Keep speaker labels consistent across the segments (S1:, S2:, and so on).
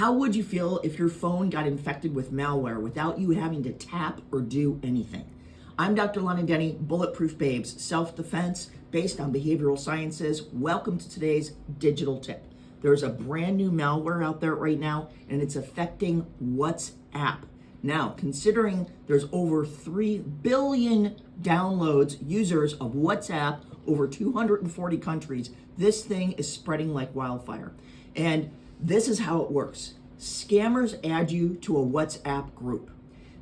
S1: How would you feel if your phone got infected with malware without you having to tap or do anything? I'm Dr. Lonnie Denny, Bulletproof Babes, self-defense based on behavioral sciences. Welcome to today's digital tip. There's a brand new malware out there right now, and it's affecting WhatsApp. Now, considering there's over 3 billion downloads, users of WhatsApp, over 240 countries, this thing is spreading like wildfire. And this is how it works. Scammers add you to a WhatsApp group.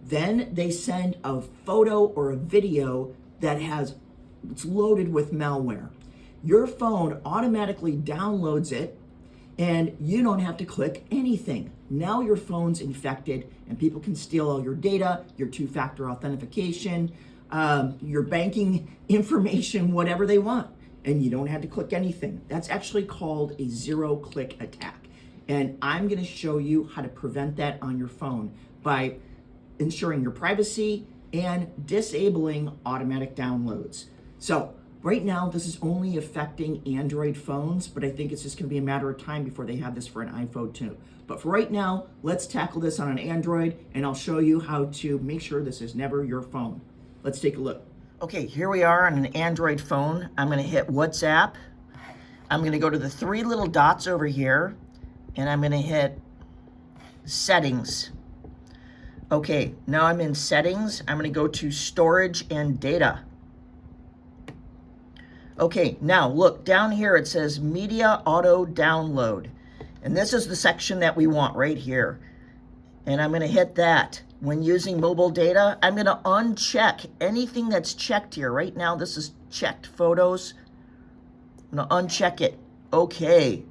S1: Then they send a photo or a video that it's loaded with malware. Your phone automatically downloads it and you don't have to click anything. Now your phone's infected and people can steal all your data, your two-factor authentication, your banking information, whatever they want. And you don't have to click anything. That's actually called a zero-click attack. And I'm gonna show you how to prevent that on your phone by ensuring your privacy and disabling automatic downloads. So right now, this is only affecting Android phones, but I think it's just gonna be a matter of time before they have this for an iPhone too. But for right now, let's tackle this on an Android and I'll show you how to make sure this is never your phone. Let's take a look. Okay, here we are on an Android phone. I'm gonna hit WhatsApp. I'm gonna go to the 3 little dots over here and I'm gonna hit settings. Okay, now I'm in settings. I'm gonna go to storage and data. Okay, now look down here, it says media auto download. And this is the section that we want right here. And I'm gonna hit that. When using mobile data, I'm gonna uncheck anything that's checked here. Right now, this is checked photos. I'm gonna uncheck it. Okay.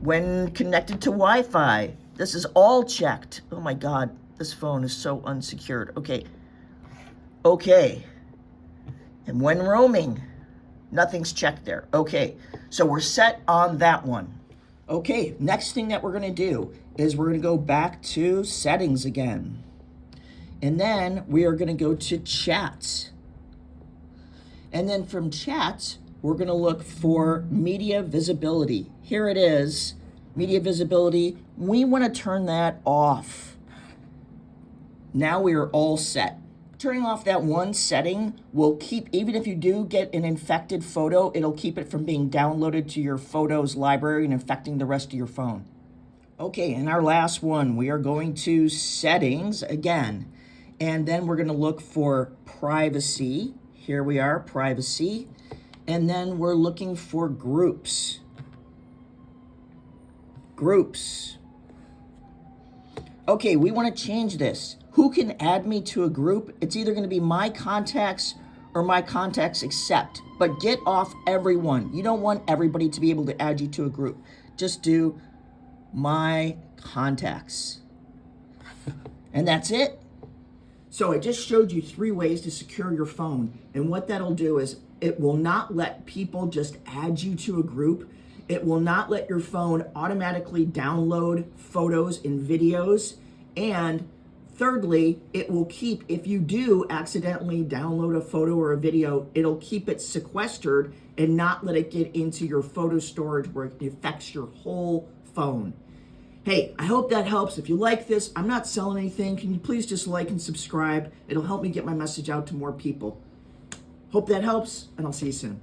S1: When connected to Wi-Fi, this is all checked. Oh my God, this phone is so unsecured. Okay. Okay. And when roaming, nothing's checked there. Okay, so we're set on that one. Okay, next thing that we're gonna do is we're gonna go back to settings again. And then we are gonna go to chats. And then from chats, we're gonna look for media visibility. Here it is, media visibility. We wanna turn that off. Now we are all set. Turning off that one setting will keep, even if you do get an infected photo, it'll keep it from being downloaded to your photos library and infecting the rest of your phone. Okay, and our last one, we are going to settings again. And then we're gonna look for privacy. Here we are, privacy. And then we're looking for groups. Groups. Okay, we wanna change this. Who can add me to a group? It's either gonna be my contacts or my contacts accept, but get off everyone. You don't want everybody to be able to add you to a group. Just do my contacts. And that's it. So I just showed you 3 ways to secure your phone. And what that'll do is it will not let people just add you to a group. It will not let your phone automatically download photos and videos. And thirdly, it will keep, if you do accidentally download a photo or a video, it'll keep it sequestered and not let it get into your photo storage where it affects your whole phone. Hey, I hope that helps. If you like this, I'm not selling anything. Can you please just like and subscribe? It'll help me get my message out to more people. Hope that helps, and I'll see you soon.